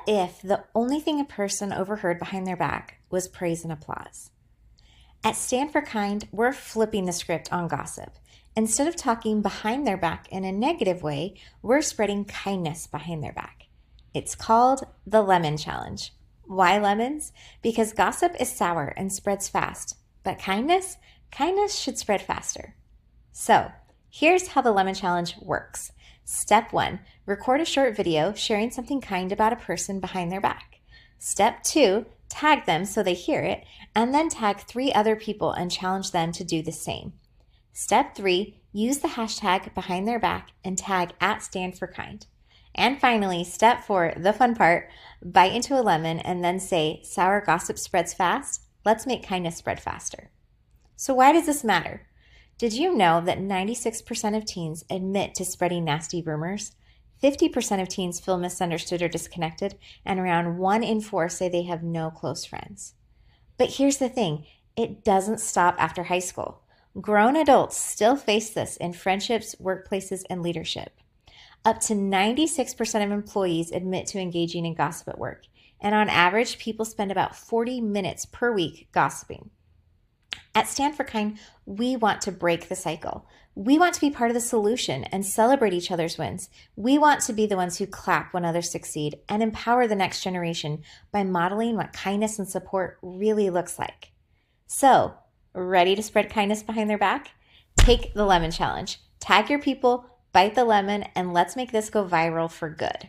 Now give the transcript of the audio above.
What if the only thing a person overheard behind their back was praise and applause? At Stand for Kind, we're flipping the script on gossip. Instead of talking behind their back in a negative way, we're spreading kindness behind their back. It's called the Lemon Challenge. Why lemons? Because gossip is sour and spreads fast, but kindness should spread faster. So, here's how the Lemon Challenge works. Step 1, record a short video sharing something kind about a person behind their back. Step 2, tag them so they hear it, and then tag 3 other people and challenge them to do the same. Step 3, use the hashtag behind their back and tag @StandForKind. And finally, step 4, the fun part, bite into a lemon and then say, sour gossip spreads fast, let's make kindness spread faster. So why does this matter? Did you know that 96% of teens admit to spreading nasty rumors? 50% of teens feel misunderstood or disconnected, and around 1 in 4 say they have no close friends. But here's the thing, it doesn't stop after high school. Grown adults still face this in friendships, workplaces, and leadership. Up to 96% of employees admit to engaging in gossip at work, and on average, people spend about 40 minutes per week gossiping. At Stand for Kind, we want to break the cycle. We want to be part of the solution and celebrate each other's wins. We want to be the ones who clap when others succeed and empower the next generation by modeling what kindness and support really looks like. So, ready to spread kindness behind their back? Take the Lemon Challenge. Tag your people, bite the lemon, and let's make this go viral for good.